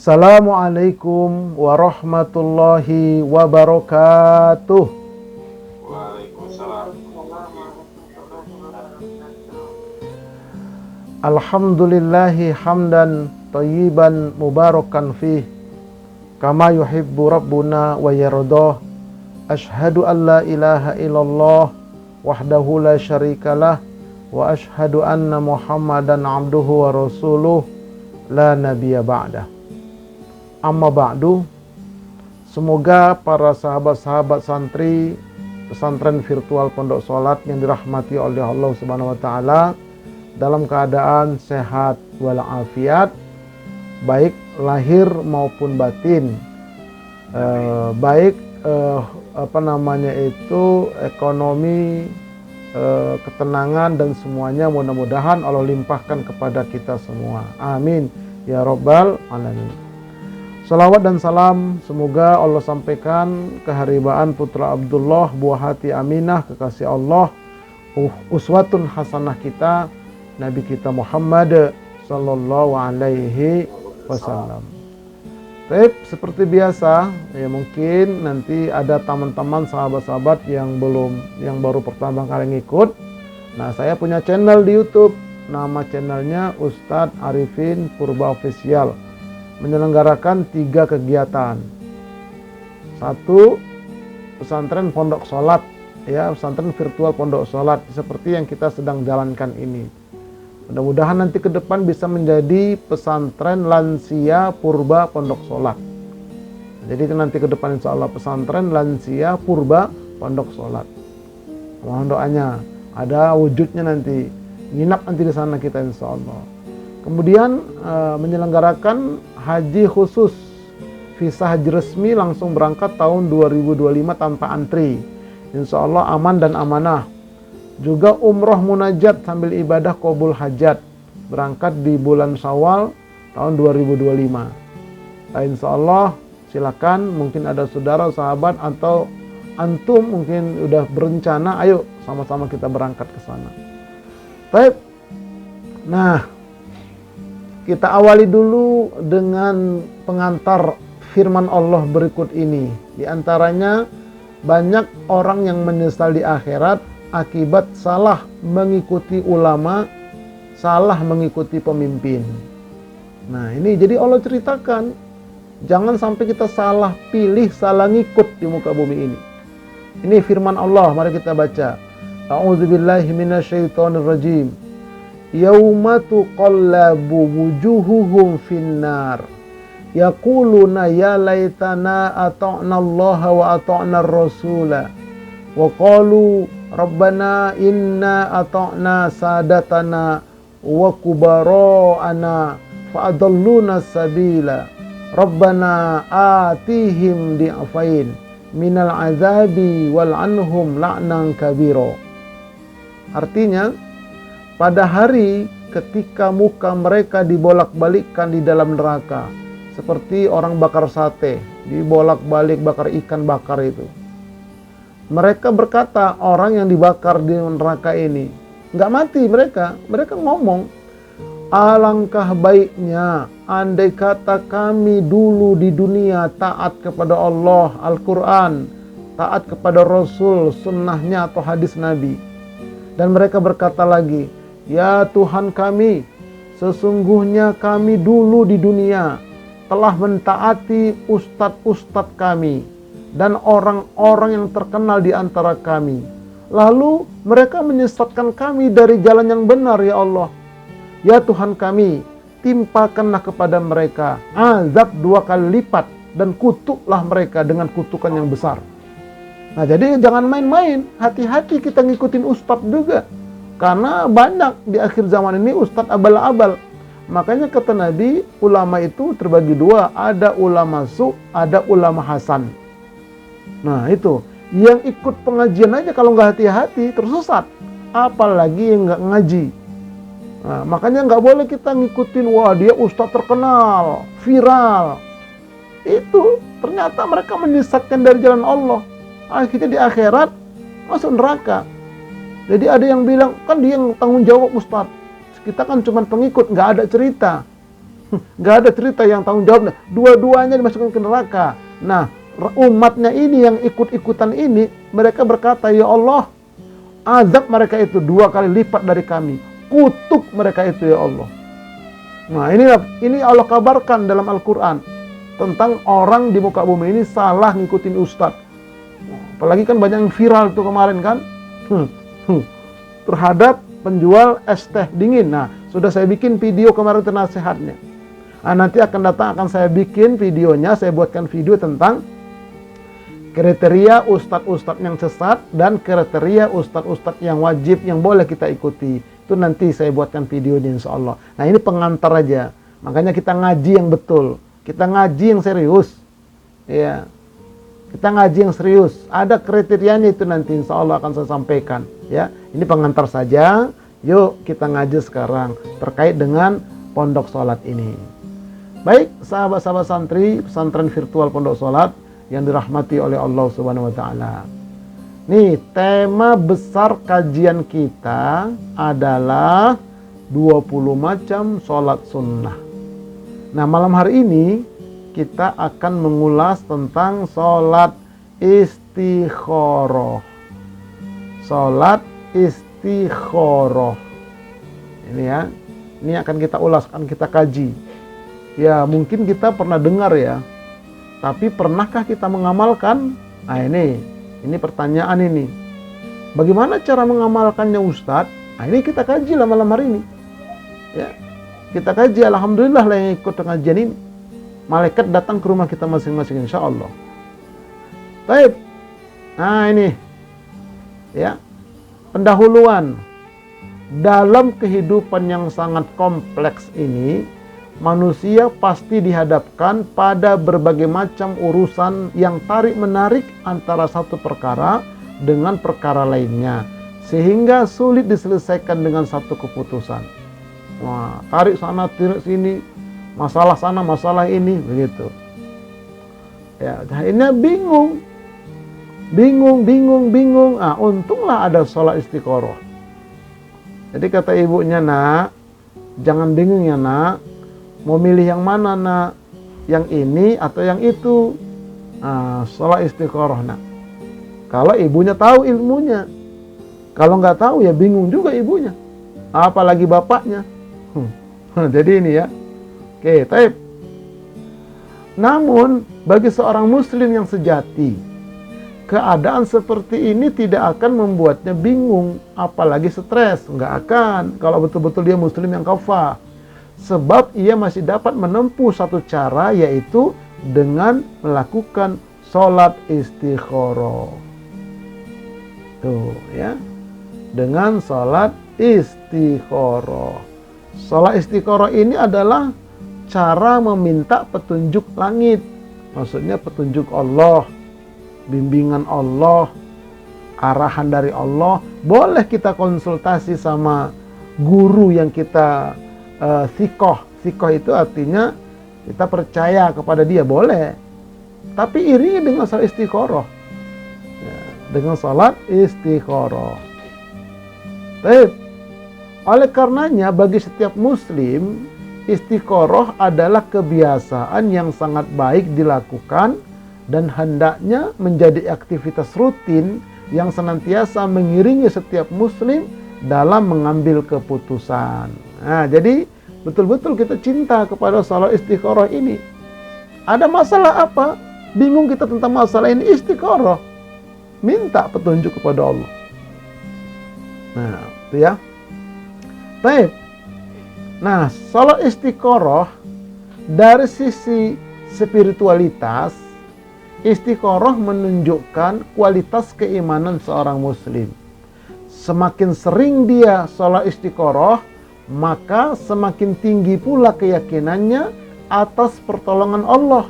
Assalamualaikum warahmatullahi wabarakatuh. Waalaikumsalam. Alhamdulillahi hamdan thayyiban mubarakan fih kama yuhibbu rabbuna wa yardah. Ashhadu an la ilaha illallah wahdahu la syarikalah wa ashhadu anna Muhammadan abduhu wa rasuluh la nabiyya ba'dah. Amma ba'du. Semoga para sahabat-sahabat santri pesantren virtual Pondok Salat yang dirahmati oleh Allah Subhanahu wa taala dalam keadaan sehat walafiat, baik lahir maupun batin, baik ekonomi, ketenangan dan semuanya mudah-mudahan Allah limpahkan kepada kita semua. Amin ya rabbal alamin. Salawat dan salam semoga Allah sampaikan keharibaan putra Abdullah, buah hati Aminah, kekasih Allah, uswatun hasanah kita, Nabi kita Muhammad sallallahu alaihi wasallam. Baik, seperti biasa, ya mungkin nanti ada teman-teman sahabat-sahabat yang baru pertama kali ngikut. Nah, saya punya channel di YouTube, nama channelnya Ustadz Arifin Purba Official. Menyelenggarakan 3 kegiatan. 1, pesantren Pondok Salat, ya, pesantren virtual Pondok Salat seperti yang kita sedang jalankan ini. Mudah-mudahan nanti ke depan bisa menjadi pesantren lansia purba Pondok Salat. Jadi nanti ke depan insya Allah pesantren lansia purba Pondok Salat. Mohon doanya, ada wujudnya nanti, nginap nanti di sana kita insya Allah. Kemudian menyelenggarakan haji khusus, visa haji resmi langsung berangkat tahun 2025 tanpa antri, insya Allah aman dan amanah. Juga umroh munajat sambil ibadah qabul hajat, berangkat di bulan Syawal tahun 2025. Nah, insya Allah silakan, mungkin ada saudara, sahabat, atau antum mungkin udah berencana, ayo sama-sama kita berangkat ke sana. Baik. Nah, kita awali dulu dengan pengantar firman Allah berikut ini. Di antaranya, banyak orang yang menyesal di akhirat akibat salah mengikuti ulama, salah mengikuti pemimpin. Nah, ini jadi Allah ceritakan, jangan sampai kita salah pilih, salah ngikut di muka bumi ini. Ini firman Allah, mari kita baca. A'udzubillahi minasyaitonirrajim. Yauma tuqallabu wujuhuhum finnar yaquluna ya laitana ata'na Allah wa ata'na ar-rasula wa qalu rabbana inna ata'na sadatana wa kubara'ana fa'adalluna sabila rabbana atihim di'afain minal azabi wal anhum la'nan kabiro. Artinya, pada hari ketika muka mereka dibolak-balikkan di dalam neraka, seperti orang bakar sate, dibolak-balik bakar ikan bakar itu. Mereka berkata, orang yang dibakar di neraka ini, nggak mati mereka ngomong, alangkah baiknya andai kata kami dulu di dunia taat kepada Allah, Al-Quran, taat kepada Rasul, sunnahnya atau hadis Nabi. Dan mereka berkata lagi, ya Tuhan kami, sesungguhnya kami dulu di dunia telah mentaati ustadz-ustadz kami dan orang-orang yang terkenal di antara kami. Lalu mereka menyesatkan kami dari jalan yang benar, ya Allah. Ya Tuhan kami, timpakanlah kepada mereka azab 2 kali lipat dan kutuklah mereka dengan kutukan yang besar. Nah, jadi jangan main-main, hati-hati kita ngikutin ustadz juga. Karena banyak di akhir zaman ini ustadz abal-abal. Makanya kata Nabi, ulama itu terbagi 2, ada ulama su, ada ulama hasan. Nah, itu yang ikut pengajian aja kalau nggak hati-hati tersesat, apalagi yang nggak ngaji. Nah, makanya nggak boleh kita ngikutin, wah dia ustadz terkenal, viral. Itu ternyata mereka menyesatkan dari jalan Allah. Akhirnya di akhirat masuk neraka. Jadi ada yang bilang, kan dia yang tanggung jawab ustadz. Kita kan cuma pengikut, nggak ada cerita. Nggak ada cerita yang tanggung jawabnya. Dua-duanya dimasukkan ke neraka. Nah, umatnya ini yang ikut-ikutan ini, mereka berkata, ya Allah, azab mereka itu 2 kali lipat dari kami. Kutuk mereka itu ya Allah. Nah, ini Allah kabarkan dalam Al-Quran tentang orang di muka bumi ini salah ngikutin ustadz. Apalagi kan banyak yang viral tuh kemarin kan, terhadap penjual es teh dingin. Nah, sudah saya bikin video kemarin nasihatnya. Nah, nanti akan saya bikin videonya, saya buatkan video tentang kriteria ustadz-ustadz yang sesat dan kriteria ustadz-ustadz yang wajib yang boleh kita ikuti. Itu nanti saya buatkan videonya insya Allah. Nah, ini pengantar aja. Makanya kita ngaji yang betul. Kita ngaji yang serius. Ya. Kita ngaji yang serius. Ada kriterianya itu nanti insya Allah akan saya sampaikan. Ya. Ini pengantar saja. Yuk kita ngaji sekarang terkait dengan pondok sholat ini. Baik, sahabat-sahabat santri pesantren virtual pondok sholat yang dirahmati oleh Allah Subhanahu wa Ta'ala. Nih, tema besar kajian kita adalah 20 macam sholat sunnah. Nah, malam hari ini kita akan mengulas tentang sholat istikharah. Sholat istikharah. Ini ya, ini akan kita ulas, akan kita kaji. Ya, mungkin kita pernah dengar ya, tapi pernahkah kita mengamalkan? Nah, ini pertanyaan ini. Bagaimana cara mengamalkannya Ustadz? Nah, ini kita kaji lah malam hari ini. Ya, kita kaji, alhamdulillah lah yang ikut pengajian ini. Malaikat datang ke rumah kita masing-masing insya Allah. Baik. Nah, ini ya, pendahuluan. Dalam kehidupan yang sangat kompleks ini, manusia pasti dihadapkan pada berbagai macam urusan yang tarik-menarik antara satu perkara dengan perkara lainnya, sehingga sulit diselesaikan dengan satu keputusan. Wah, tarik sana, tarik sini, masalah sana, masalah ini, begitu. Ya, akhirnya bingung. Ah, untunglah ada sholat istikharah. Jadi kata ibunya, nak, jangan bingung ya nak. Mau milih yang mana nak? Yang ini atau yang itu? Sholat istikharah nak. Kalau ibunya tahu ilmunya. Kalau nggak tahu ya bingung juga ibunya. Apalagi bapaknya. Jadi ini ya. Oke, taib. Namun bagi seorang muslim yang sejati, keadaan seperti ini tidak akan membuatnya bingung, apalagi stres. Nggak akan. Kalau betul-betul dia muslim yang kafah. Sebab ia masih dapat menempuh satu cara, yaitu dengan melakukan sholat istikharah. Tuh ya, dengan sholat istikharah. Sholat istikharah ini adalah cara meminta petunjuk langit. Maksudnya petunjuk Allah, bimbingan Allah, arahan dari Allah. Boleh kita konsultasi sama guru yang kita sikoh itu artinya kita percaya kepada dia, boleh. Tapi iringi dengan salat istikharah. Ya, dengan salat istikharah. Baik. Oleh karenanya bagi setiap muslim, istikharah adalah kebiasaan yang sangat baik dilakukan dan hendaknya menjadi aktivitas rutin yang senantiasa mengiringi setiap muslim dalam mengambil keputusan. Nah, jadi betul-betul kita cinta kepada salat istikharah ini. Ada masalah apa? Bingung kita tentang masalah ini, istikharah. Minta petunjuk kepada Allah. Nah, itu ya. Baik. Nah, salat istikharah dari sisi spiritualitas, istikharah menunjukkan kualitas keimanan seorang muslim. Semakin sering dia salat istikharah, maka semakin tinggi pula keyakinannya atas pertolongan Allah.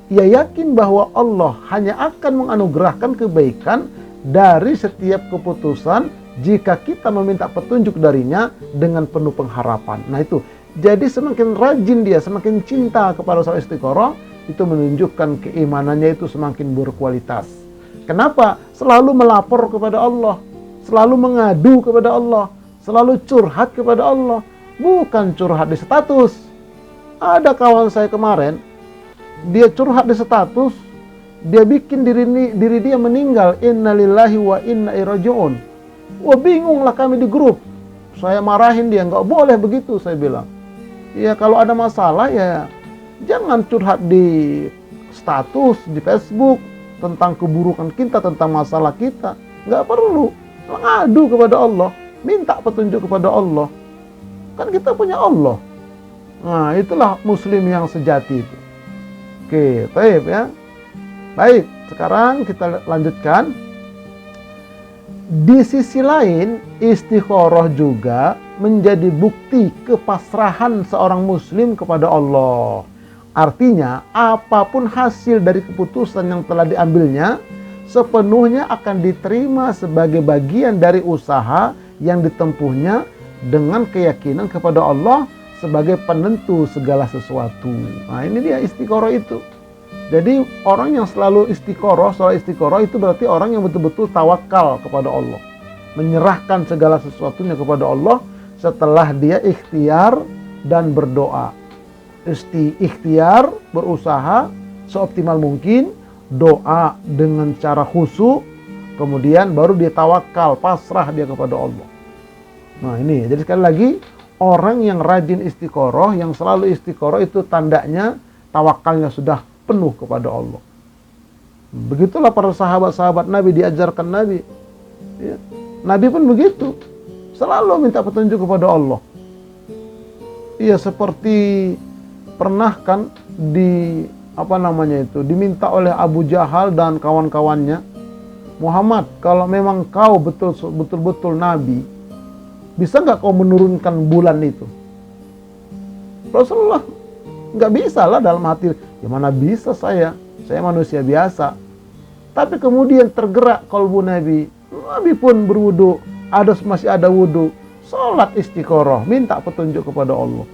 Ia yakin bahwa Allah hanya akan menganugerahkan kebaikan dari setiap keputusan jika kita meminta petunjuk darinya dengan penuh pengharapan. Nah itu, jadi semakin rajin dia, semakin cinta kepada salat istikharah, itu menunjukkan keimanannya itu semakin berkualitas. Kenapa? Selalu melapor kepada Allah, selalu mengadu kepada Allah, selalu curhat kepada Allah. Bukan curhat di status, Ada kawan saya kemarin, dia curhat di status, dia bikin diri dia meninggal, innalillahi wa inna ilaihi raji'un. Wah, bingung lah kami di grup. Saya marahin dia, nggak boleh begitu, saya bilang. Ya kalau ada masalah ya jangan curhat di status, di Facebook tentang keburukan kita, tentang masalah kita. Nggak perlu. Mengadu kepada Allah, minta petunjuk kepada Allah. Kan kita punya Allah. Nah, itulah muslim yang sejati itu. Oke, baik ya. Baik, sekarang kita lanjutkan. Di sisi lain, istikharah juga menjadi bukti kepasrahan seorang muslim kepada Allah. Artinya, apapun hasil dari keputusan yang telah diambilnya, sepenuhnya akan diterima sebagai bagian dari usaha yang ditempuhnya dengan keyakinan kepada Allah sebagai penentu segala sesuatu. Nah, ini dia istikharah itu. Jadi orang yang selalu istiqoroh itu berarti orang yang betul-betul tawakal kepada Allah. Menyerahkan segala sesuatunya kepada Allah setelah dia ikhtiar dan berdoa. Ikhtiar, berusaha seoptimal mungkin, doa dengan cara khusyuk, kemudian baru dia tawakal, pasrah dia kepada Allah. Nah ini, jadi sekali lagi, orang yang rajin istiqoroh, yang selalu istiqoroh itu tandanya tawakalnya sudah penuh kepada Allah. Begitulah para sahabat-sahabat Nabi diajarkan Nabi. Ya. Nabi pun begitu, selalu minta petunjuk kepada Allah. Iya, seperti pernah kan diminta oleh Abu Jahal dan kawan-kawannya, Muhammad, kalau memang kau betul-betul Nabi, bisa nggak kau menurunkan bulan itu? Rasulullah nggak bisa lah dalam hati, gimana bisa saya manusia biasa. Tapi kemudian tergerak kalbu Nabi pun berwudu, masih ada wudu, sholat istiqoroh, minta petunjuk kepada Allah.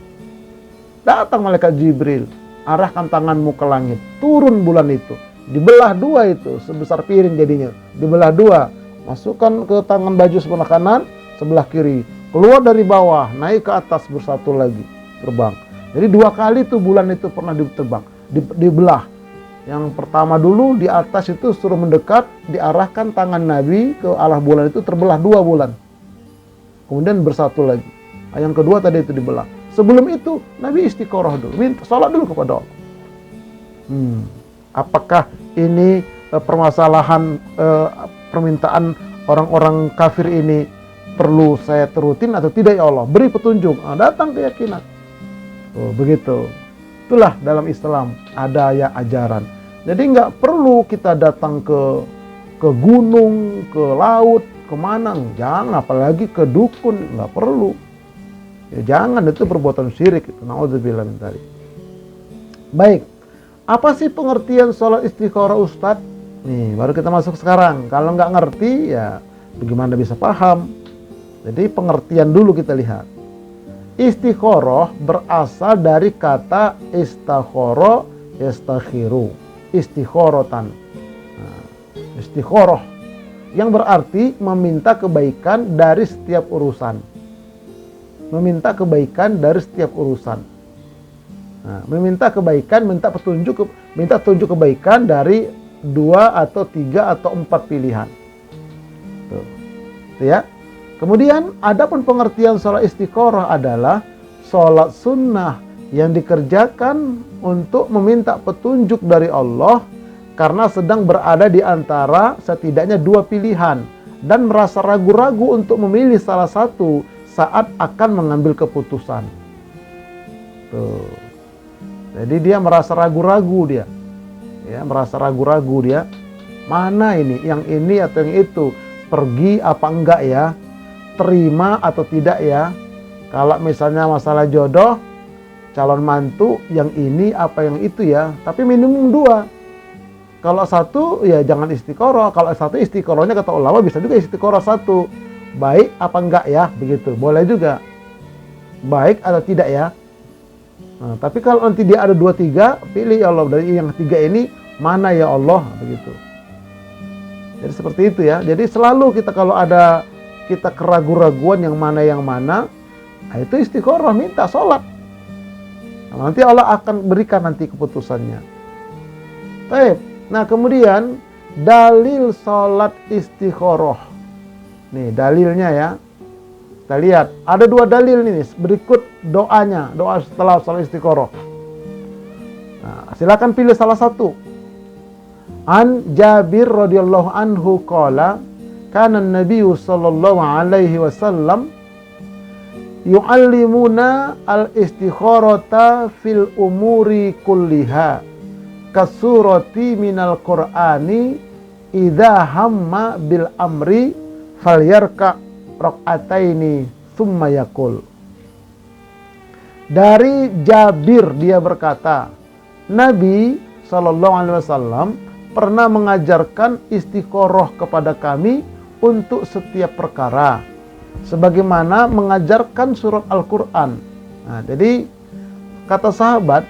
Datang malaikat Jibril, arahkan tanganmu ke langit, turun bulan itu, dibelah dua itu, sebesar piring jadinya, dibelah dua, masukkan ke tangan baju sebelah kanan, sebelah kiri, keluar dari bawah, naik ke atas, bersatu lagi, terbang. Jadi dua kali tuh bulan itu pernah diterbang, dibelah. Yang pertama dulu di atas itu suruh mendekat, diarahkan tangan Nabi ke arah bulan itu, terbelah dua bulan. Kemudian bersatu lagi. Yang kedua tadi itu dibelah. Sebelum itu Nabi istiqoroh dulu, sholat dulu kepada Allah. Apakah ini permasalahan permintaan orang-orang kafir ini perlu saya terutin atau tidak ya Allah? Beri petunjuk. Datang keyakinan. Begitu. Itulah dalam Islam ada ya ajaran. Jadi nggak perlu kita datang ke gunung, ke laut, kemana, jangan, apalagi ke dukun, nggak perlu. Ya, jangan, itu perbuatan syirik. Na'udzubillah min dzalik. Baik, apa sih pengertian sholat istikharah Ustadz? Nih, baru kita masuk sekarang. Kalau nggak ngerti, ya bagaimana bisa paham? Jadi pengertian dulu kita lihat. Istikharah berasal dari kata istakhara yastakhiru, istikharatan. Istikharah yang berarti meminta kebaikan dari setiap urusan. Meminta kebaikan dari setiap urusan. Meminta kebaikan, minta tunjuk kebaikan dari 2 atau 3 atau 4 pilihan. Tuh. Tuh ya. Kemudian adapun pengertian sholat istikharah adalah sholat sunnah yang dikerjakan untuk meminta petunjuk dari Allah karena sedang berada di antara setidaknya 2 pilihan dan merasa ragu-ragu untuk memilih salah satu saat akan mengambil keputusan. Tuh. Jadi dia merasa ragu-ragu dia. Ya, merasa ragu-ragu dia. Mana yang ini atau yang itu? Pergi apa enggak ya? Terima atau tidak ya? Kalau misalnya masalah jodoh, calon mantu yang ini apa yang itu ya? Tapi minimum 2. Kalau satu ya jangan istikharah. Kalau satu istikharahnya kata ulama bisa juga istikharah 1. Baik apa enggak ya? Begitu. Boleh juga. Baik atau tidak ya? Nah, tapi kalau nanti dia ada 2-3, pilih ya Allah dari yang 3 ini mana ya Allah? Begitu. Jadi seperti itu ya. Jadi selalu kita kalau ada kita keraguan-raguan yang mana, nah itu istikharah, minta sholat. Nah, nanti Allah akan berikan nanti keputusannya. Baik. Nah, kemudian dalil sholat istikharah. Nih dalilnya ya. Kita lihat, ada 2 dalil nih. Berikut doanya, doa setelah sholat istikharah. Nah, silakan pilih salah satu. An Jabir radhiyallahu anhu qala, kana an-nabiy sallallahu alaihi wasallam yu'allimuna al-istikharata fil umuri kulliha kasurati minal qur'ani idza hamma bil amri falyarka rak'ataini thumma yaqul. Dari Jabir dia berkata, Nabi sallallahu alaihi wasallam pernah mengajarkan istikharah kepada kami untuk setiap perkara, sebagaimana mengajarkan surat Al-Quran. Nah, jadi kata sahabat,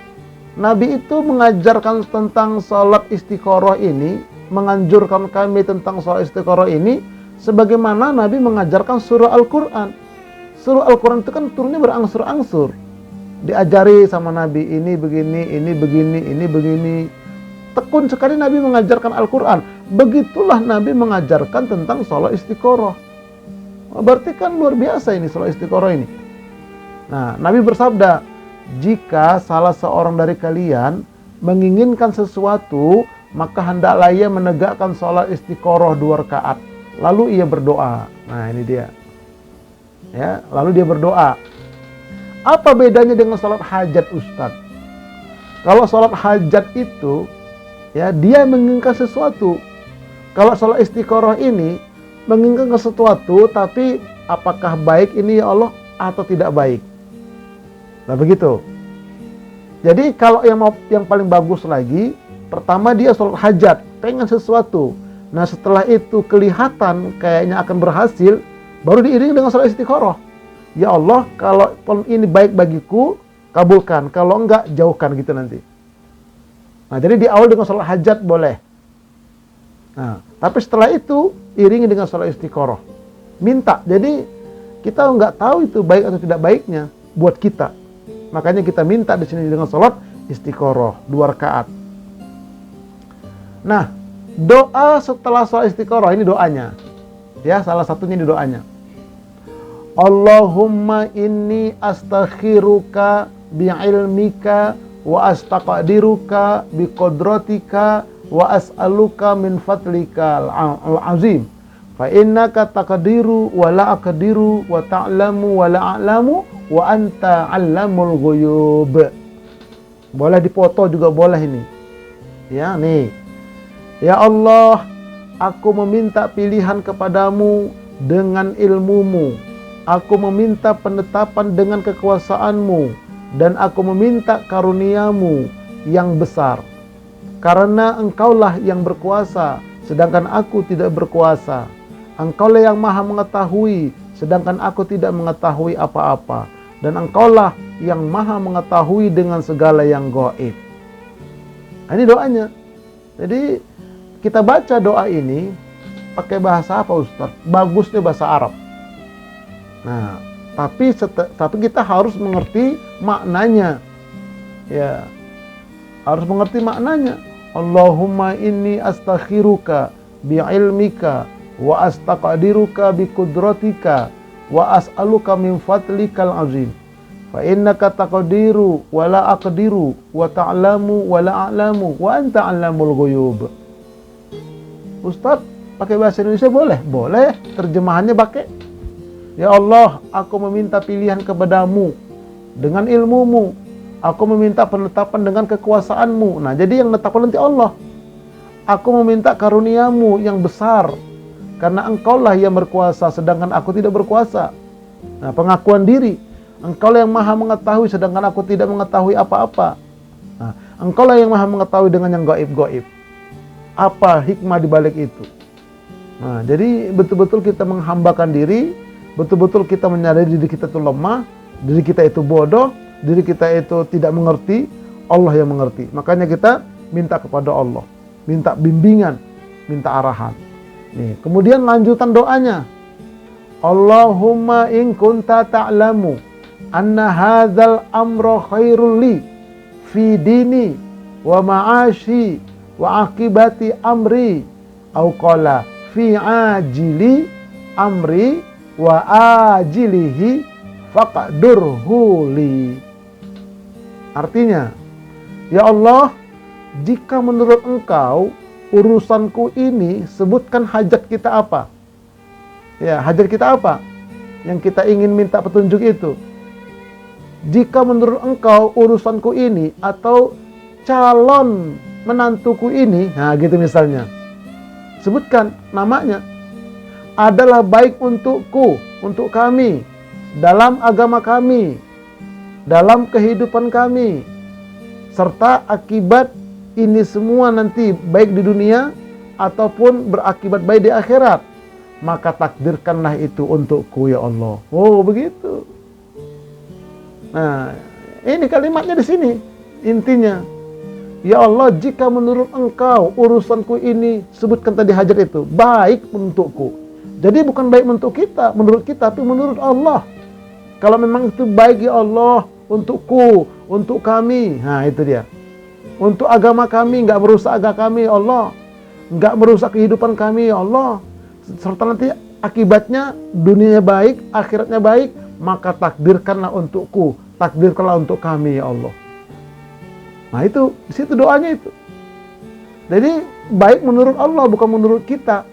Nabi itu mengajarkan tentang sholat istikharah ini, menganjurkan kami tentang sholat istikharah ini, sebagaimana Nabi mengajarkan surah Al-Quran. Surah Al-Quran itu kan turunnya berangsur-angsur. Diajari sama Nabi, ini begini, ini begini, ini begini. Tekun sekali Nabi mengajarkan Al-Quran. Begitulah Nabi mengajarkan tentang sholat istikharah. Berarti kan luar biasa ini sholat istikharah ini. Nah, Nabi bersabda, jika salah seorang dari kalian menginginkan sesuatu, maka hendaklah ia menegakkan sholat istikharah 2 rakaat. Lalu ia berdoa. Nah, ini dia. Ya, lalu dia berdoa. Apa bedanya dengan sholat hajat, Ustadz? Kalau sholat hajat itu, ya dia menginginkan sesuatu. Kalau sholat istikharah ini menginginkan sesuatu, tapi apakah baik ini ya Allah atau tidak baik? Nah begitu. Jadi kalau yang paling bagus lagi, pertama dia sholat hajat, pengen sesuatu. Nah setelah itu kelihatan kayaknya akan berhasil, baru diiringi dengan sholat istikharah. Ya Allah, kalau ini baik bagiku, kabulkan. Kalau enggak, jauhkan gitu nanti. Nah, jadi di awal dengan sholat hajat boleh. Nah, tapi setelah itu iringi dengan sholat istikharah. Minta. Jadi kita nggak tahu itu baik atau tidak baiknya buat kita. Makanya kita minta di sini dengan sholat istikharah 2 rakaat. Nah, doa setelah sholat istikharah ini doanya. Ya, salah satunya ini doanya. Allahumma inni astakhiruka bi'ilmika wa astaqdiruka biqadratika wa as'aluka min fadlika al-azim fa innaka taqdiru wa la aqdiru wa ta'lamu wa la a'lamu wa anta 'allamul ghuyub. Boleh dipoto juga boleh ini. Ya, nih. Ya Allah, aku meminta pilihan kepadamu dengan ilmumu. Aku meminta penetapan dengan kekuasaanmu. Dan aku meminta karuniamu yang besar. Karena engkaulah yang berkuasa, sedangkan aku tidak berkuasa. Engkaulah yang maha mengetahui, sedangkan aku tidak mengetahui apa-apa. Dan engkaulah yang maha mengetahui dengan segala yang gaib. Nah, ini doanya. Jadi kita baca doa ini pakai bahasa apa, Ustaz? Bagusnya bahasa Arab. Nah, tapi kita harus mengerti maknanya. Ya. Harus mengerti maknanya. Allahumma inni astakhiruka bi'ilmika wa astaqdiruka biqudratika wa as'aluka min fadlikal azim. Fa innaka taqdiru wa la aqdiru wa ta'lamu wa la a'lamu wa anta 'allamul ghuyub. Ustaz, pakai bahasa Indonesia boleh? Boleh. Terjemahannya pakai, ya Allah, aku meminta pilihan kepadamu dengan ilmumu. Aku meminta penetapan dengan kekuasaanmu. Nah, jadi yang menetapkan nanti Allah. Aku meminta karuniamu yang besar. Karena engkaulah yang berkuasa, sedangkan aku tidak berkuasa. Nah, pengakuan diri. Engkaulah yang maha mengetahui, sedangkan aku tidak mengetahui apa-apa. Nah, engkaulah yang maha mengetahui dengan yang gaib-gaib. Apa hikmah di balik itu? Nah, jadi betul-betul kita menghambakan diri. Betul-betul kita menyadari diri kita itu lemah, diri kita itu bodoh, diri kita itu tidak mengerti, Allah yang mengerti. Makanya kita minta kepada Allah, minta bimbingan, minta arahan. Nih, kemudian lanjutan doanya. Allahumma in kunta ta'lamu anna hadzal amra khairul li fi dini wa ma'ashi wa akibati amri au qala fi ajili amri wa ajilihi faqdurhu li. Artinya, ya Allah, jika menurut Engkau urusanku ini, sebutkan hajat kita apa? Ya, hajat kita apa? Yang kita ingin minta petunjuk itu. Jika menurut Engkau urusanku ini atau calon menantuku ini, nah gitu misalnya. Sebutkan namanya. Adalah baik untukku, untuk kami, dalam agama kami, dalam kehidupan kami, serta akibat ini semua nanti baik di dunia ataupun berakibat baik di akhirat, maka takdirkanlah itu untukku ya Allah. Oh begitu. Nah, ini kalimatnya di sini intinya. Ya Allah, jika menurut Engkau urusanku ini, sebutkan tadi hajat itu, baik untukku. Jadi bukan baik untuk kita, menurut kita, tapi menurut Allah. Kalau memang itu baik ya Allah, untukku, untuk kami, nah itu dia. Untuk agama kami, nggak merusak agama kami ya Allah, nggak merusak kehidupan kami ya Allah, serta nanti akibatnya dunianya baik, akhiratnya baik, maka takdirkanlah untukku, takdirkanlah untuk kami ya Allah. Nah itu, di situ doanya itu. Jadi baik menurut Allah, bukan menurut kita.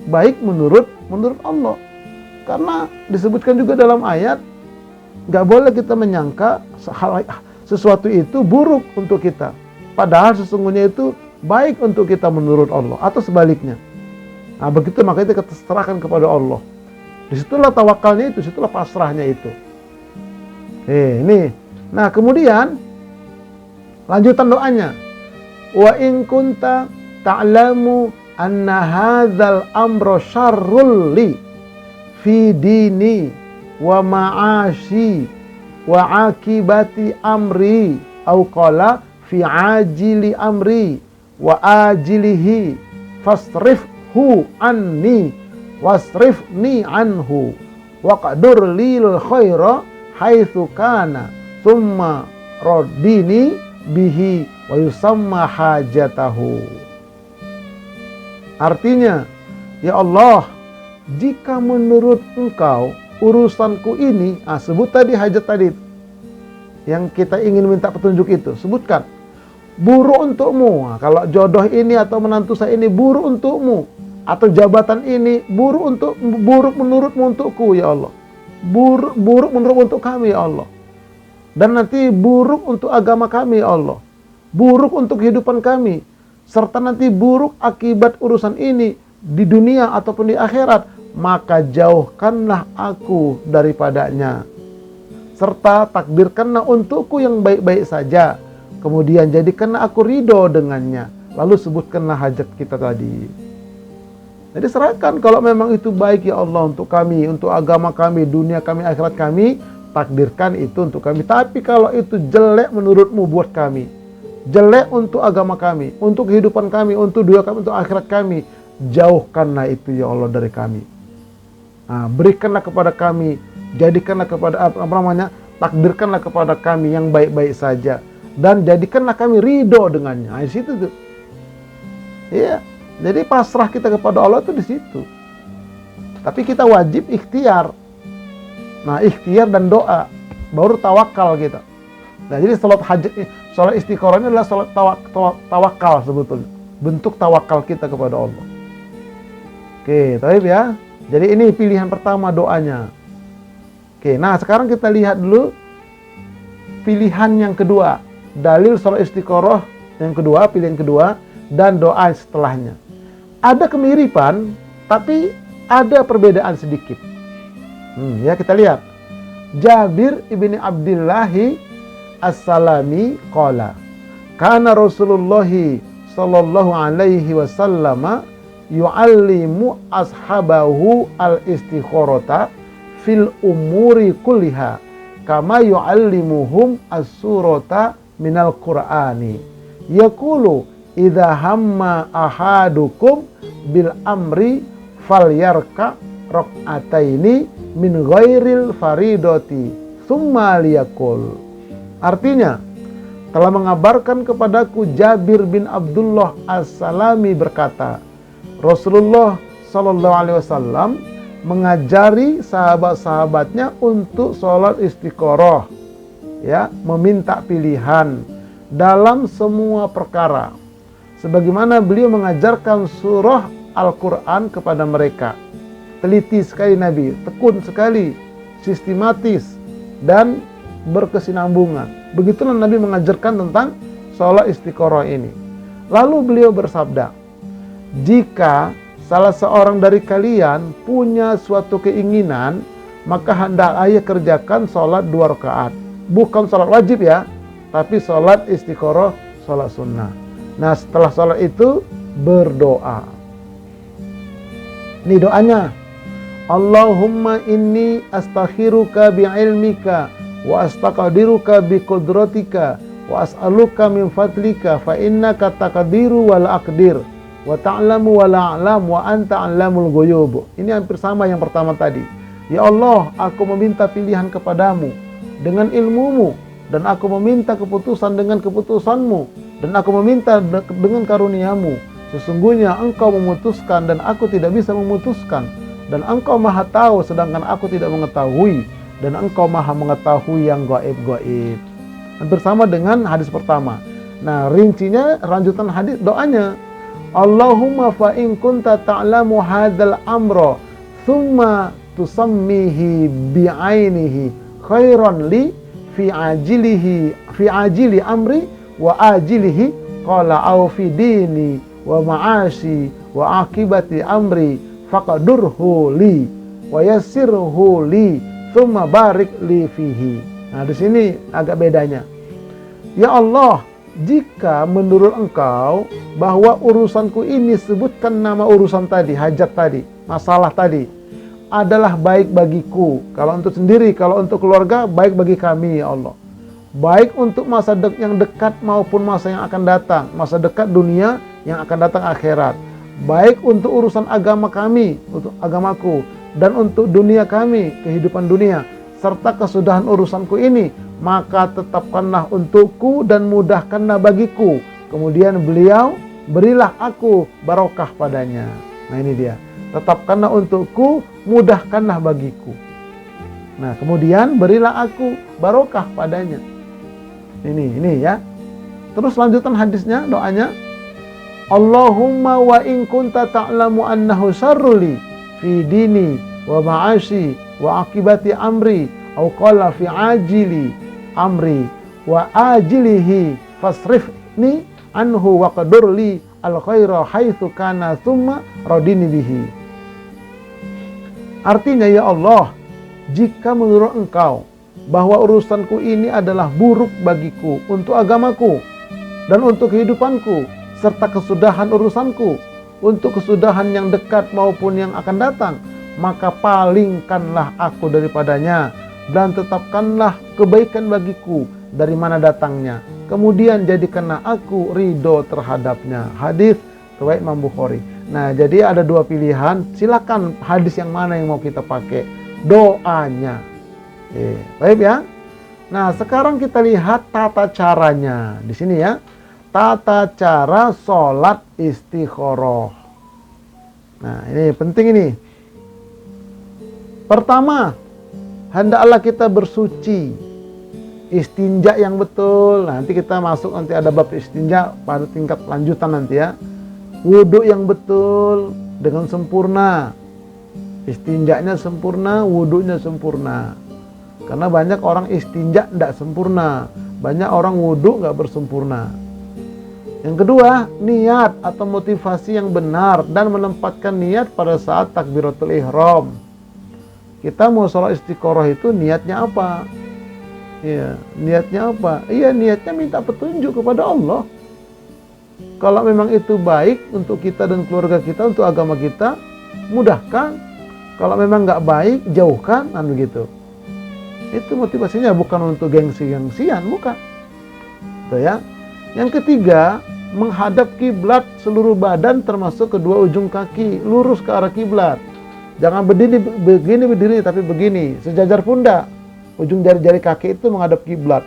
Baik menurut Allah. Karena disebutkan juga dalam ayat, nggak boleh kita menyangka sesuatu itu buruk untuk kita. Padahal sesungguhnya itu baik untuk kita menurut Allah, atau sebaliknya. Nah begitu makanya kita serahkan kepada Allah. Disitulah tawakalnya itu, disitulah pasrahnya itu. Ini. Nah kemudian lanjutan doanya. Wa in kunta ta'lamu anna hadzal amra syarrul li fi dini wa ma'ashi wa akibati amri au qala fi ajili amri wa ajilihi fasrifhu anni wasrifni anhu wa qadur lil khaira haitsu kana thumma radini bihi wa yusamma hajatahu. Artinya, ya Allah, jika menurut Engkau urusanku ini, sebut tadi hajat tadi yang kita ingin minta petunjuk itu, sebutkan. Buruk untukmu, kalau jodoh ini atau menantu saya ini buruk untukmu, atau jabatan ini buruk menurutmu untukku ya Allah, buruk menurut untuk kami ya Allah, dan nanti buruk untuk agama kami ya Allah, buruk untuk kehidupan kami, serta nanti buruk akibat urusan ini di dunia ataupun di akhirat, maka jauhkanlah aku daripadanya, serta takdirkanlah untukku yang baik-baik saja, kemudian jadikanlah aku ridho dengannya, lalu sebutkanlah hajat kita tadi. Jadi serahkan, kalau memang itu baik ya Allah untuk kami, untuk agama kami, dunia kami, akhirat kami, takdirkan itu untuk kami. Tapi kalau itu jelek menurutmu buat kami, jelek untuk agama kami, untuk kehidupan kami, untuk dunia kami, untuk akhirat kami, jauhkanlah itu ya Allah dari kami. Nah, berikanlah kepada kami, jadikanlah kepada takdirkanlah kepada kami yang baik-baik saja, dan jadikanlah kami ridho dengannya. Nah, di situ tuh. Iya, jadi pasrah kita kepada Allah itu di situ. Tapi kita wajib ikhtiar. Nah, ikhtiar dan doa, baru tawakal kita. Nah, jadi salat istiqoroh ini adalah salat tawakal sebetulnya. Bentuk tawakal kita kepada Allah. Oke, taib ya. Jadi ini pilihan pertama doanya. Oke, nah sekarang kita lihat dulu pilihan yang kedua. Dalil salat istiqoroh yang kedua, pilihan kedua, dan doa setelahnya. Ada kemiripan, tapi ada perbedaan sedikit. Ya, kita lihat. Jabir ibni Abdillahi As-Salami qala kana Rasulullah sallallahu alaihi wasallam yu'allimu ashabahu al-istikharata fil umuri kulliha kama yu'allimuhum as-surata minal qur'ani yaqulu idza hamma ahadukum bil amri falyarka rak'ataini min ghairil faridati tsumma liyaqul. Artinya, telah mengabarkan kepadaku Jabir bin Abdullah As-Salami berkata, Rasulullah Shallallahu Alaihi Wasallam mengajari sahabat-sahabatnya untuk sholat istiqoroh, ya, meminta pilihan dalam semua perkara, sebagaimana beliau mengajarkan surah Al-Quran kepada mereka. Teliti sekali Nabi, tekun sekali, sistematis, dan berkesinambungan. Begitulah Nabi mengajarkan tentang sholat istiqoroh ini. Lalu beliau bersabda, jika salah seorang dari kalian punya suatu keinginan, maka hendaklah ia kerjakan sholat 2 rakaat. Bukan sholat wajib ya, tapi sholat istiqoroh, sholat sunnah. Nah, setelah sholat itu berdoa. Ini doanya. Allahumma inni astakhiruka bi'ilmika wa astaqdiruka biqudratika wa as'aluka min fadlika fa innaka taqdiru wa la aqdir wa ta'lamu wa la a'lam wa anta 'allamul ghuyub. Ini hampir sama yang pertama tadi. Ya Allah, aku meminta pilihan kepadamu dengan ilmumu, dan aku meminta keputusan dengan keputusanmu, dan aku meminta dengan karuniamu. Sesungguhnya engkau memutuskan dan aku tidak bisa memutuskan, dan engkau maha tahu sedangkan aku tidak mengetahui, dan engkau maha mengetahui yang gaib-gaib. Hampir sama dengan hadis pertama. Nah, rincinya, lanjutan hadis doanya, Allahumma fa in kunta ta'lamu hadzal amra thumma tusammihi bi'ainihi khairan li fi ajili amri wa ajilihi qala au fi dini wa ma'ashi wa akibati amri faqdurhu li wa yassirhu li thumma barik li fihi. Nah, di sini agak bedanya. Ya Allah, jika menurut engkau bahwa urusanku ini, sebutkan nama urusan tadi, hajat tadi, masalah tadi, adalah baik bagiku. Kalau untuk sendiri, kalau untuk keluarga, baik bagi kami ya Allah. Baik untuk masa yang dekat maupun masa yang akan datang. Masa dekat dunia, yang akan datang akhirat. Baik untuk urusan agama kami, untuk agamaku, dan untuk dunia kami, kehidupan dunia, serta kesudahan urusanku ini, maka tetapkanlah untukku dan mudahkanlah bagiku. Kemudian beliau, berilah aku barokah padanya. Nah, ini dia. Tetapkanlah untukku, mudahkanlah bagiku. Nah, kemudian berilah aku barokah padanya. Ini ya. Terus lanjutan hadisnya, doanya, Allahumma wa in kunta ta'lamu annahu syarruli fi dini wa ma'ashi wa akibati amri au qala fi ajili amri wa ajilihi fasrifni anhu wa qadurli al khaira haitsu kana thumma radini bihi. Artinya, ya Allah, jika menurut engkau bahwa urusanku ini adalah buruk bagiku untuk agamaku dan untuk kehidupanku, serta kesudahan urusanku, untuk kesudahan yang dekat maupun yang akan datang, maka palingkanlah aku daripadanya dan tetapkanlah kebaikan bagiku dari mana datangnya. Kemudian jadikanlah aku ridho terhadapnya. Hadis riwayat Imam Bukhari. Nah, jadi ada 2 pilihan. Silakan hadis yang mana yang mau kita pakai. Doanya. Baik ya. Nah, sekarang kita lihat tata caranya. Di sini ya. Tata cara sholat istikharah. Nah, ini penting ini. Pertama, hendaklah kita bersuci. Istinja yang betul. Nanti kita masuk, nanti ada bab istinja pada tingkat lanjutan nanti ya. Wudhu yang betul dengan sempurna. Istinjanya sempurna, wudhunya sempurna. Karena banyak orang istinja tidak sempurna. Banyak orang wudhu nggak bersempurna. Yang kedua, niat atau motivasi yang benar dan menempatkan niat pada saat takbiratul ihram. Kita mau sholat istiqoroh itu niatnya apa? Iya, niatnya apa? Iya, niatnya minta petunjuk kepada Allah. Kalau memang itu baik untuk kita dan keluarga kita, untuk agama kita, mudahkan. Kalau memang nggak baik, jauhkan, kan begitu. Itu motivasinya, bukan untuk gengsi-gengsian, bukan. Itu ya. Yang ketiga, menghadap kiblat seluruh badan termasuk kedua ujung kaki, lurus ke arah kiblat. Jangan berdiri, tapi begini, sejajar pundak. Ujung jari-jari kaki itu menghadap kiblat.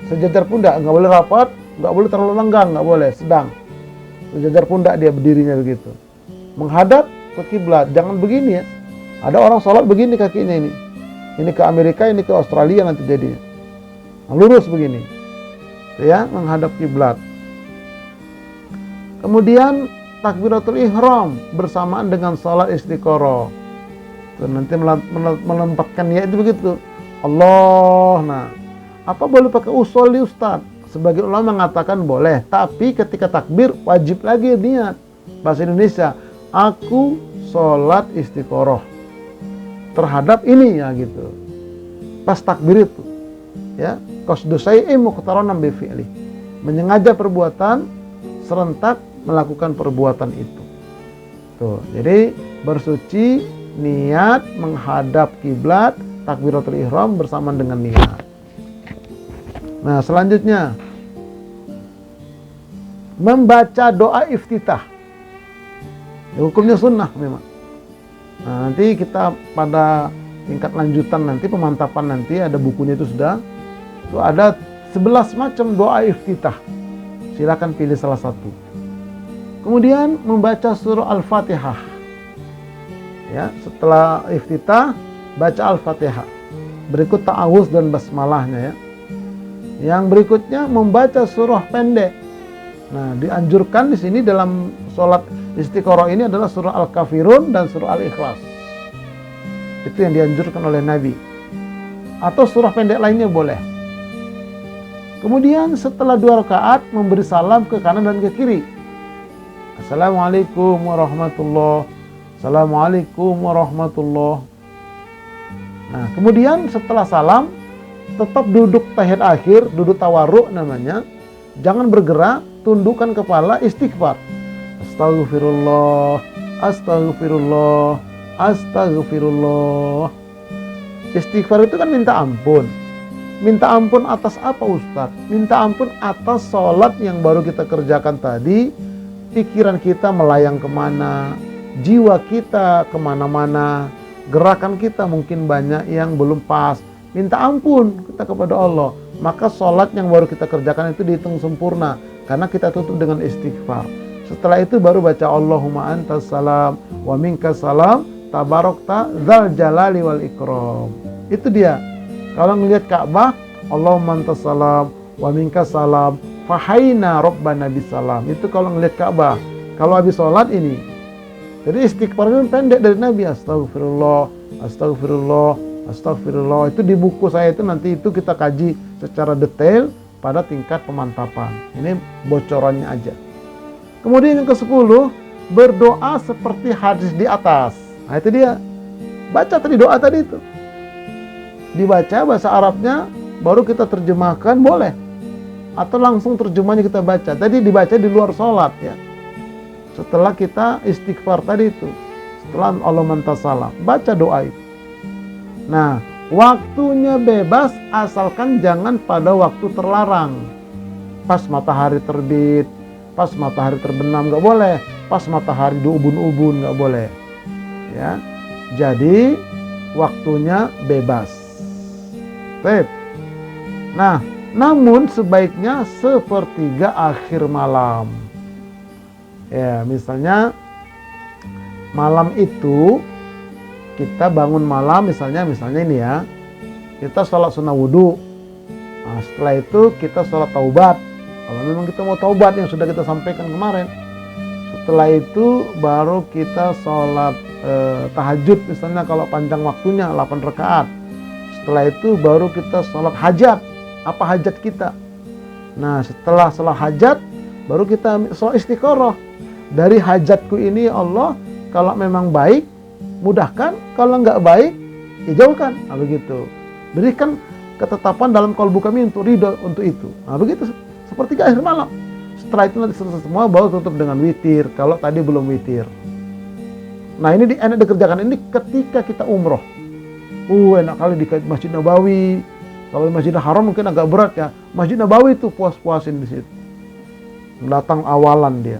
Sejajar pundak, nggak boleh rapat, nggak boleh terlalu lenggang, nggak boleh, sedang. Sejajar pundak dia berdirinya begitu. Menghadap ke kiblat, jangan begini ya. Ada orang sholat begini kakinya ini. Ini ke Amerika, ini ke Australia nanti jadinya. Nah, lurus begini. Ya, menghadap kiblat. Kemudian takbiratul ihram bersamaan dengan sholat istiqoroh. Nanti melempatkan niat itu begitu. Allah. Nah, apa boleh pakai usolli Ustaz? Sebagai ulama mengatakan boleh, tapi ketika takbir wajib lagi niat. Bahasa Indonesia, aku sholat istiqoroh terhadap ini ya gitu. Pas takbir itu, ya, qasdu syai'in muqtaronan bi fi'li. Menyengaja perbuatan serentak melakukan perbuatan itu. Tuh, jadi bersuci niat menghadap kiblat, takbiratul ihram bersamaan dengan niat. Nah, selanjutnya membaca doa iftitah. Ya, hukumnya sunnah memang. Nah, nanti kita pada tingkat lanjutan nanti pemantapan nanti ada bukunya itu sudah. Itu ada 11 macam doa iftitah. Silakan pilih salah satu. Kemudian membaca surah Al-Fatihah. Ya, setelah iftitah baca Al-Fatihah. Berikut ta'awuz dan basmalahnya ya. Yang berikutnya membaca surah pendek. Nah, dianjurkan di sini dalam sholat istiqoroh ini adalah surah Al-Kafirun dan surah Al-Ikhlas. Itu yang dianjurkan oleh Nabi. Atau surah pendek lainnya boleh. Kemudian setelah 2 rakaat memberi salam ke kanan dan ke kiri. Assalamualaikum warahmatullahi wabarakatuh. Assalamualaikum warahmatullahi wabarakatuh. Nah, kemudian setelah salam tetap duduk tahiyat akhir, duduk tawarruk namanya. Jangan bergerak, tundukkan kepala, istighfar. Astagfirullah, astagfirullah, astagfirullah. Istighfar itu kan minta ampun. Minta ampun atas apa Ustaz? Minta ampun atas sholat yang baru kita kerjakan tadi. Pikiran kita melayang kemana, jiwa kita kemana-mana, gerakan kita mungkin banyak yang belum pas. Minta ampun kita kepada Allah. Maka sholat yang baru kita kerjakan itu dihitung sempurna. Karena kita tutup dengan istighfar. Setelah itu baru baca Allahumma antas salam wa minkas salam tabarakta dzal jalali wal ikram. Itu dia. Kalau melihat Ka'bah, Allahumma antas salam wa minkas salam fahaina rabbana bisalam. Itu kalau melihat Ka'bah. Kalau habis sholat ini. Jadi istighfar itu pendek dari Nabi. Astagfirullah, astagfirullah, astagfirullah. Itu di buku saya itu nanti itu kita kaji secara detail pada tingkat pemantapan. Ini bocorannya aja. Kemudian yang ke-10, berdoa seperti hadis di atas. Nah, itu dia. Baca tadi doa tadi itu. Dibaca bahasa Arabnya, baru kita terjemahkan boleh. Atau langsung terjemahnya kita baca. Tadi dibaca di luar sholat ya. Setelah kita istighfar tadi itu. Setelah Allah mantasalam. Baca doa itu. Nah, waktunya bebas asalkan jangan pada waktu terlarang. Pas matahari terbit, pas matahari terbenam nggak boleh, pas matahari di ubun-ubun nggak boleh. Ya, jadi waktunya bebas. Baik. Nah, namun sebaiknya sepertiga akhir malam. Ya, misalnya malam itu kita bangun malam misalnya ini ya, kita sholat sunnah wudhu. Nah, setelah itu kita sholat taubat. Kalau memang kita mau taubat yang sudah kita sampaikan kemarin. Setelah itu baru kita sholat tahajud misalnya kalau panjang waktunya 8 rakaat. Setelah itu baru kita sholat hajat. Apa hajat kita? Nah, setelah sholat hajat baru kita sholat istiqoroh. Dari hajatku ini Allah, kalau memang baik mudahkan, kalau nggak baik ya jauhkan. Nah, begitu. Berikan ketetapan dalam kalbu kami untuk ridho untuk itu. Nah, begitu sepertiga akhir malam. Setelah itu nanti selesai semua baru tutup dengan witir kalau tadi belum witir. Nah, ini enak dikerjakan ini ketika kita umroh. Enak kali di Masjid Nabawi. Kalau di Masjidil Haram mungkin agak berat ya. Masjid Nabawi itu puas-puasin di situ. Datang awalan dia.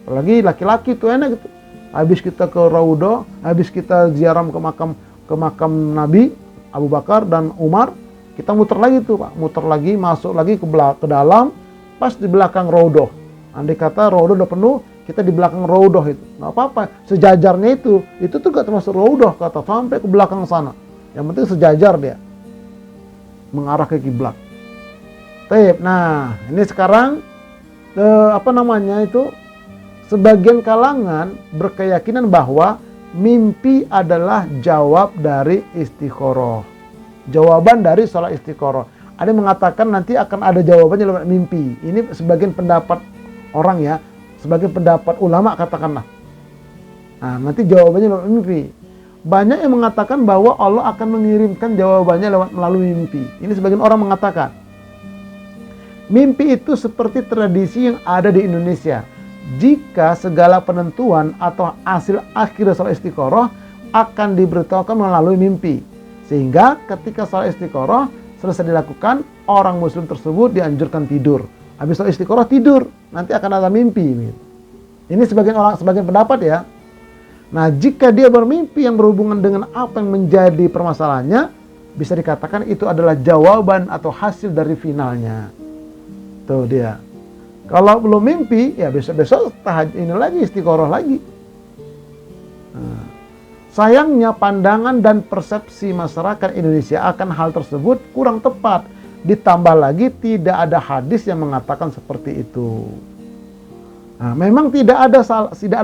Apalagi laki-laki tuh enak gitu. Habis kita ke Raudhah, habis kita ziarah ke makam Nabi Abu Bakar dan Umar, kita muter lagi tuh Pak, muter lagi, masuk lagi ke dalam, pas di belakang Raudhah. Andai kata Raudhah udah penuh, kita di belakang Raudhah itu, nggak apa-apa. Sejajarnya itu tuh gak termasuk Raudhah kata, sampai ke belakang sana. Yang penting sejajar dia, mengarah ke kiblat. Nah, ini sekarang sebagian kalangan berkeyakinan bahwa mimpi adalah jawab dari istikharah. Jawaban dari sholat istikharah. Ada yang mengatakan nanti akan ada jawabannya lewat mimpi. Ini sebagian pendapat orang ya, sebagian pendapat ulama katakanlah. Nah, nanti jawabannya lewat mimpi. Banyak yang mengatakan bahwa Allah akan mengirimkan jawabannya melalui mimpi. Ini sebagian orang mengatakan. Mimpi itu seperti tradisi yang ada di Indonesia. Jika segala penentuan atau hasil akhir sholat istikharah akan diberitahukan melalui mimpi. Sehingga ketika sholat istikharah selesai dilakukan, orang muslim tersebut dianjurkan tidur. Habis sholat istikharah tidur, nanti akan ada mimpi. Ini sebagian pendapat ya. Nah, jika dia bermimpi yang berhubungan dengan apa yang menjadi permasalahannya, bisa dikatakan itu adalah jawaban atau hasil dari finalnya. Tuh dia. Kalau belum mimpi, ya besok-besok ini lagi istikharah lagi. Nah, sayangnya pandangan dan persepsi masyarakat Indonesia akan hal tersebut kurang tepat. Ditambah lagi tidak ada hadis yang mengatakan seperti itu. Nah, memang tidak ada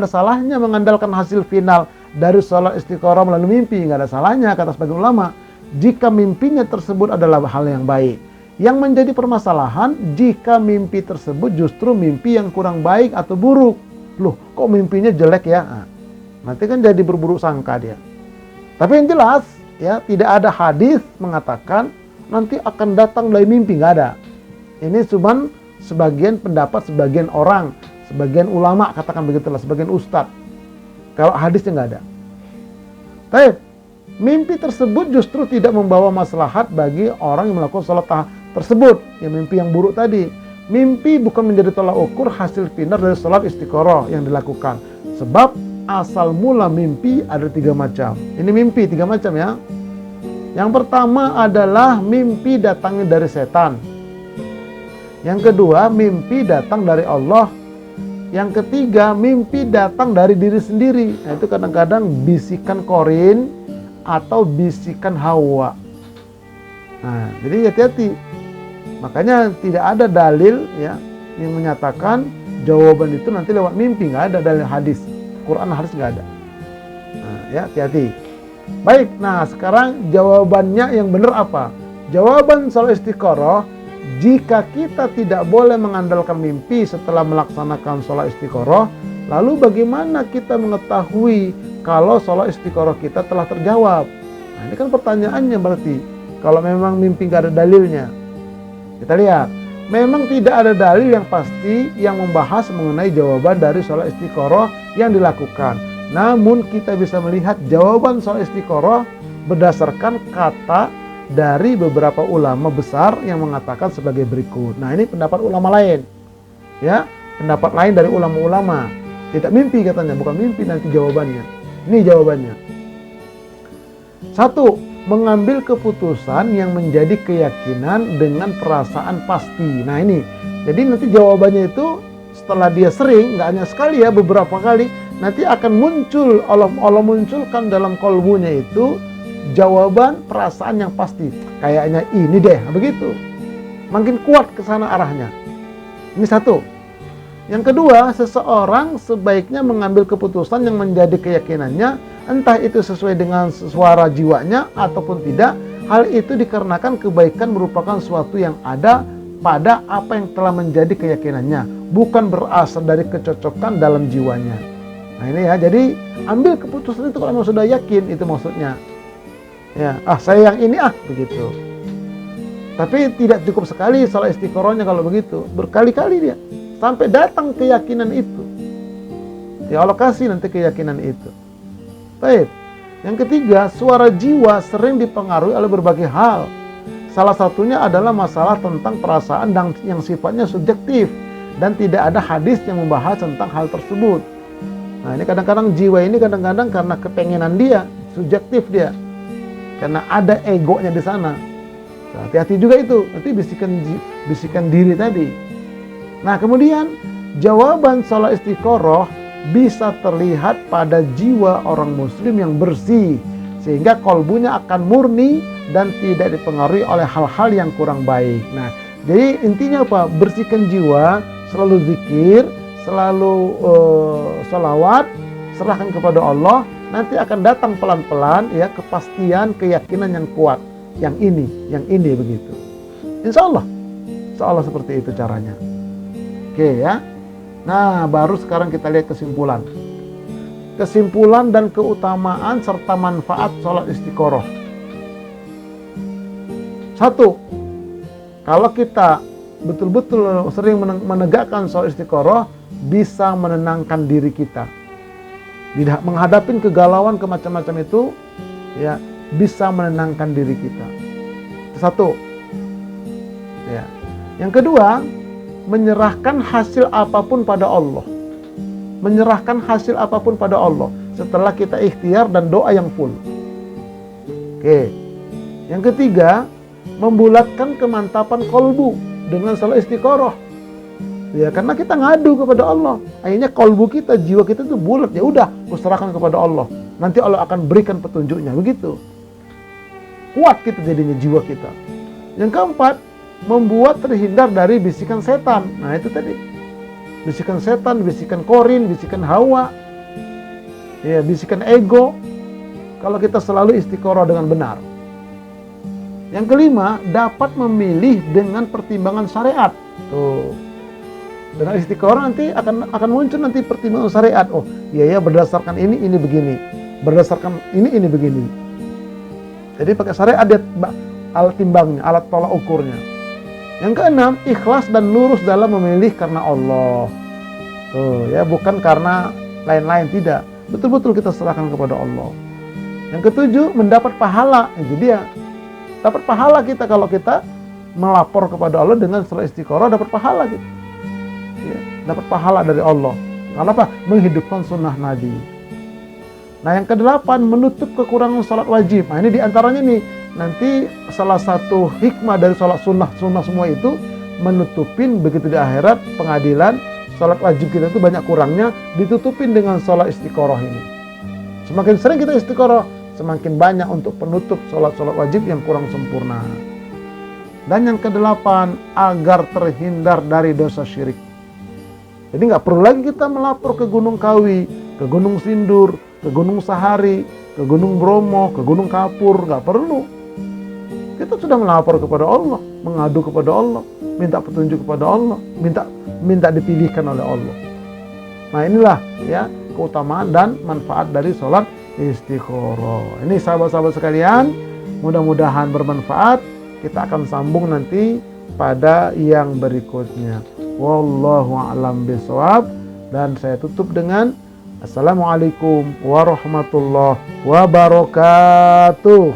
salahnya mengandalkan hasil final dari sholat istikharah melalui mimpi. Nggak ada salahnya kata sebagian ulama. Jika mimpinya tersebut adalah hal yang baik. Yang menjadi permasalahan jika mimpi tersebut justru mimpi yang kurang baik atau buruk. Loh, kok mimpinya jelek ya? Nah, nanti kan jadi berburuk sangka dia. Tapi yang jelas ya, tidak ada hadis mengatakan nanti akan datang dari mimpi, nggak ada. Ini cuman sebagian pendapat sebagian orang, sebagian ulama katakan begitulah, sebagian ustadz. Kalau hadisnya nggak ada. Tapi mimpi tersebut justru tidak membawa maslahat bagi orang yang melakukan sholat tersebut, ya mimpi yang buruk tadi. Mimpi bukan menjadi tolak ukur hasil final dari sholat istikharah yang dilakukan. Sebab asal mula mimpi ada 3 macam. Ini mimpi 3 macam ya. Yang pertama adalah mimpi datangnya dari setan. Yang kedua, mimpi datang dari Allah. Yang ketiga, mimpi datang dari diri sendiri. Nah, itu kadang-kadang bisikan Qarin atau bisikan Hawa. Nah, jadi hati-hati. Makanya tidak ada dalil ya yang menyatakan jawaban itu nanti lewat mimpi, nggak ada dalil hadis. Quran hadis nggak ada. Nah, ya hati-hati. Baik, nah sekarang jawabannya yang benar apa? Jawaban sholat istikharah, jika kita tidak boleh mengandalkan mimpi setelah melaksanakan sholat istikharah, lalu bagaimana kita mengetahui kalau sholat istikharah kita telah terjawab? Nah, ini kan pertanyaannya berarti. Kalau memang mimpi nggak ada dalilnya. Kita lihat, memang tidak ada dalil yang pasti yang membahas mengenai jawaban dari sholat istikharah yang dilakukan. Namun kita bisa melihat jawaban sholat istikharah berdasarkan kata dari beberapa ulama besar yang mengatakan sebagai berikut. Nah, ini pendapat ulama lain. Ya, pendapat lain dari ulama-ulama. Tidak mimpi katanya, bukan mimpi nanti jawabannya. Ini jawabannya. 1. Mengambil keputusan yang menjadi keyakinan dengan perasaan pasti. Nah ini, jadi nanti jawabannya itu setelah dia sering, nggak hanya sekali ya, beberapa kali, nanti akan muncul, Allah munculkan dalam kolbunya itu jawaban perasaan yang pasti. Kayaknya ini deh, begitu. Makin kuat ke sana arahnya. Ini 1. Yang kedua, seseorang sebaiknya mengambil keputusan yang menjadi keyakinannya, entah itu sesuai dengan suara jiwanya ataupun tidak. Hal itu dikarenakan kebaikan merupakan suatu yang ada pada apa yang telah menjadi keyakinannya, bukan berasal dari kecocokan dalam jiwanya. Nah ini ya, jadi ambil keputusan itu kalau memang sudah yakin, itu maksudnya. Ya, saya yang ini begitu. Tapi tidak cukup sekali sholat istikharahnya kalau begitu, berkali-kali dia. Sampai datang keyakinan itu. Ya Allah kasih nanti keyakinan itu. Baik. Yang ketiga, suara jiwa sering dipengaruhi oleh berbagai hal. Salah satunya adalah masalah tentang perasaan yang sifatnya subjektif. Dan tidak ada hadis yang membahas tentang hal tersebut. Nah ini kadang-kadang jiwa ini kadang-kadang karena kepengenan dia, subjektif dia. Karena ada egonya di sana. Hati-hati juga itu, nanti bisikan diri tadi. Nah, kemudian jawaban sholat istiqoroh bisa terlihat pada jiwa orang muslim yang bersih, sehingga kolbunya akan murni dan tidak dipengaruhi oleh hal-hal yang kurang baik. Nah, jadi intinya apa? Bersihkan jiwa, selalu zikir, selalu sholawat, serahkan kepada Allah. Nanti akan datang pelan-pelan ya kepastian, keyakinan yang kuat. Yang ini begitu. Insya Allah seperti itu caranya. Oke ya. Nah, baru sekarang kita lihat kesimpulan. Kesimpulan dan keutamaan serta manfaat sholat istiqoroh. 1. Kalau kita betul-betul sering menegakkan sholat istiqoroh, bisa menenangkan diri kita. Menghadapi kegalauan macam-macam itu, ya, bisa menenangkan diri kita. 1. Ya. Yang kedua, menyerahkan hasil apapun pada Allah. Menyerahkan hasil apapun pada Allah setelah kita ikhtiar dan doa yang full. Oke. Yang ketiga, membulatkan kemantapan kolbu dengan sholat istiqoroh. Ya, karena kita ngadu kepada Allah. Akhirnya kolbu kita, jiwa kita itu bulat. Ya udah, serahkan kepada Allah. Nanti Allah akan berikan petunjuknya. Begitu. Kuat kita jadinya jiwa kita. Yang keempat, membuat terhindar dari bisikan setan. Nah, itu tadi. Bisikan setan, bisikan korin, bisikan hawa. Ya, bisikan ego. Kalau kita selalu istiqoroh dengan benar. Yang kelima, dapat memilih dengan pertimbangan syariat. Tuh. Dengan istiqoroh nanti akan muncul nanti pertimbangan syariat. Oh, iya ya, berdasarkan ini begini. Berdasarkan ini begini. Jadi pakai syariat dia alat timbangnya, alat tolak ukurnya. Yang keenam, ikhlas dan lurus dalam memilih karena Allah. Tuh, ya, bukan karena lain-lain, tidak. Betul-betul kita serahkan kepada Allah. Yang ketujuh, mendapat pahala. Jadi ya, dapat pahala kita kalau kita melapor kepada Allah dengan sholat istiqoroh, dapat pahala gitu. Ya, dapat pahala dari Allah. Karena apa? Menghidupkan sunnah Nabi. Nah, yang kedelapan, menutup kekurangan sholat wajib. Nah, ini diantaranya nih, nanti salah satu hikmah dari sholat sunnah semua itu, menutupin begitu di akhirat, pengadilan, sholat wajib kita itu banyak kurangnya, ditutupin dengan sholat istiqoroh ini. Semakin sering kita istiqoroh, semakin banyak untuk penutup sholat wajib yang kurang sempurna. Dan yang kedelapan, agar terhindar dari dosa syirik. Jadi nggak perlu lagi kita melapor ke Gunung Kawi, ke Gunung Sindur, ke Gunung Sahari, ke Gunung Bromo, ke Gunung Kapur. Nggak perlu. Kita sudah melapor kepada Allah, mengadu kepada Allah, minta petunjuk kepada Allah, minta dipilihkan oleh Allah. Nah, inilah ya keutamaan dan manfaat dari sholat istiqoroh. Ini sahabat-sahabat sekalian, mudah-mudahan bermanfaat. Kita akan sambung nanti pada yang berikutnya. Wallahu a'lam bishawab. Dan saya tutup dengan Assalamualaikum warahmatullahi wabarakatuh.